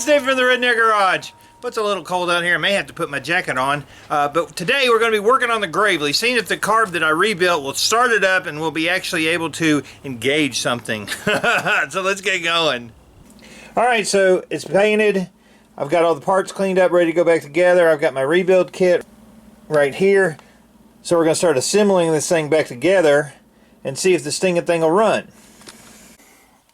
It's Dave from the Redneck Garage. But it's a little cold out here. I may have to put my jacket on. But today we're going to be working on the Gravely, seeing if the carb that I rebuilt will start it up and we'll be actually able to engage something. So let's get going. Alright, so it's painted. I've got all the parts cleaned up, ready to go back together. I've got my rebuild kit right here. So we're going to start assembling this thing back together and see if this stinking thing will run.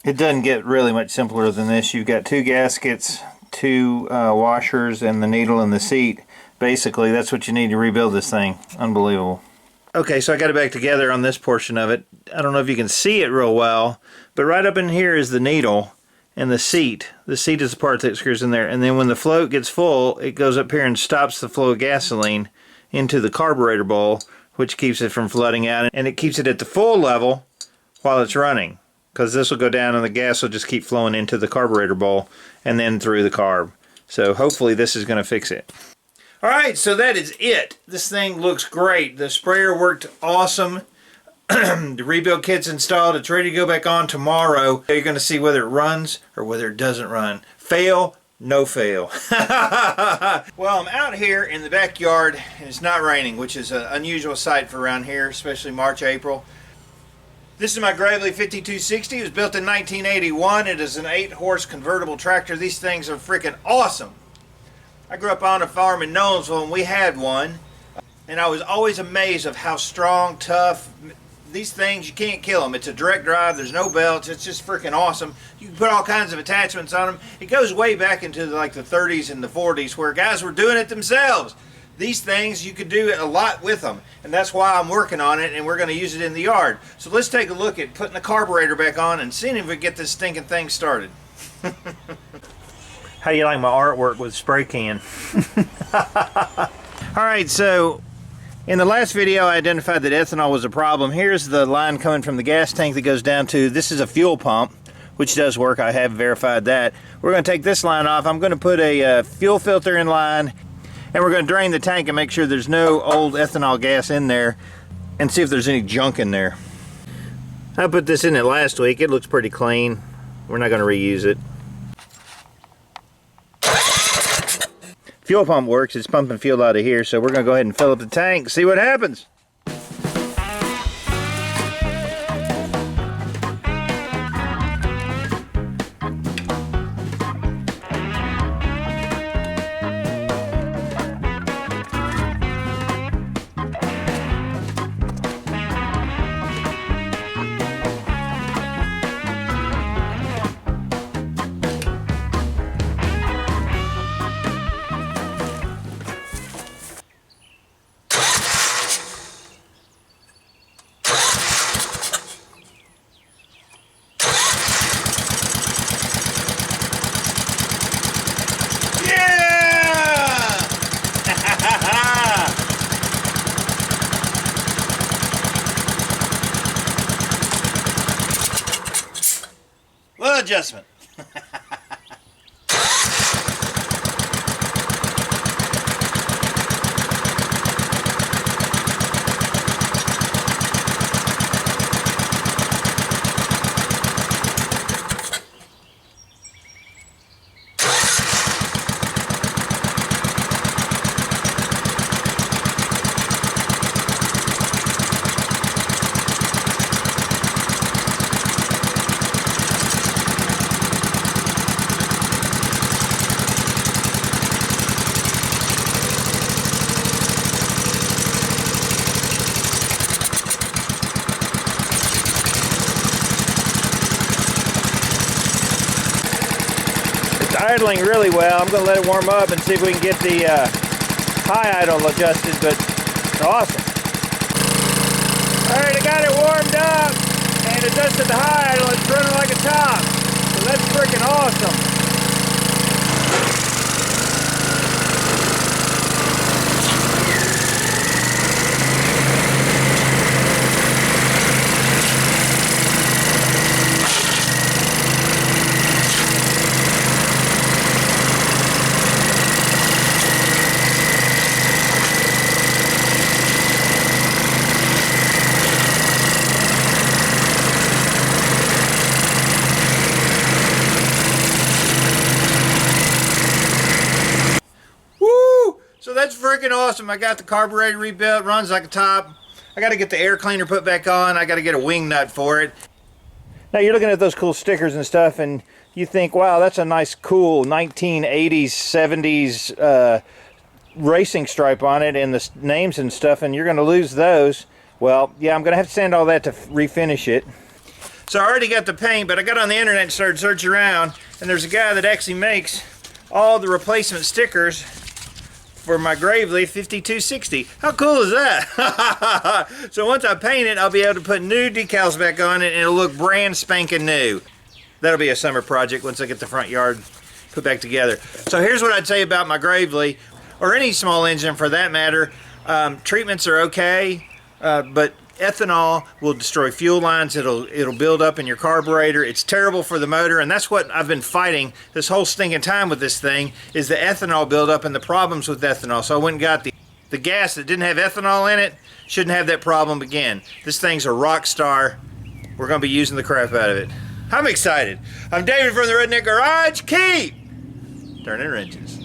It doesn't get really much simpler than this. You've got two gaskets, two washers, and the needle in the seat. Basically, that's what you need to rebuild this thing. Unbelievable. Okay, so I got it back together on this portion of it. I don't know if you can see it real well, but right up in here is the needle and the seat. The seat is the part that screws in there. And then when the float gets full, it goes up here and stops the flow of gasoline into the carburetor bowl, which keeps it from flooding out. And it keeps it at the full level while it's running, because this will go down and the gas will just keep flowing into the carburetor bowl and then through the carb. So hopefully this is going to fix it. Alright, so that is it. This thing looks great. The sprayer worked awesome. The rebuild kit's installed. It's ready to go back on tomorrow. You're going to see whether it runs or whether it doesn't run. Fail, no fail. Well, I'm out here in the backyard and it's not raining, which is an unusual sight for around here, especially March, April. This is my Gravely 5260. It was built in 1981. It is an 8-horse convertible tractor. These things are freaking awesome. I grew up on a farm in Nolensville and we had one. And I was always amazed of how strong, tough, these things, you can't kill them. It's a direct drive. There's no belts. It's just freaking awesome. You can put all kinds of attachments on them. It goes way back into like the 30s and the 40s where guys were doing it themselves. These things, you could do a lot with them, and that's why I'm working on it, and we're going to use it in the yard. So let's take a look at putting the carburetor back on and seeing if we get this stinking thing started. How do you like my artwork with spray can? Alright, so in the last video I identified that ethanol was a problem. Here's the line coming from the gas tank that goes down to, this is a fuel pump, which does work. I have verified that. We're going to take this line off. I'm going to put a fuel filter in line, and we're going to drain the tank and make sure there's no old ethanol gas in there and see if there's any junk in there. I put this in it last week. It looks pretty clean. We're not going to reuse it. Fuel pump works. It's pumping fuel out of here, so we're going to go ahead and fill up the tank, see what happens. Little adjustment. Idling really well. I'm going to let it warm up and see if we can get the high idle adjusted, but it's awesome. Alright, I got it warmed up and adjusted the high idle. It's running like a top. So that's freaking awesome. So that's freaking awesome. I got the carburetor rebuilt, runs like a top. I got to get the air cleaner put back on. I got to get a wing nut for it. Now you're looking at those cool stickers and stuff, and you think, wow, that's a nice, cool 1980s, 70s racing stripe on it and the names and stuff, and you're going to lose those. Well, yeah, I'm going to have to sand all that to refinish it. So I already got the paint, but I got on the internet and started searching around, and there's a guy that actually makes all the replacement stickers for my Gravely 5260. How cool is that? So once I paint it, I'll be able to put new decals back on it, and it'll look brand spanking new. That'll be a summer project once I get the front yard put back together. So here's what I'd say about my Gravely, or any small engine for that matter. Treatments are okay, but ethanol will destroy fuel lines. It'll build up in your carburetor. It's terrible for the motor, and that's what I've been fighting this whole stinking time with this thing, is the ethanol buildup and the problems with ethanol. So I went and got the gas that didn't have ethanol in it. Shouldn't have that problem again. This thing's a rock star. We're going to be using the crap out of it. I'm excited. I'm David from the Redneck Garage. Keep turning wrenches.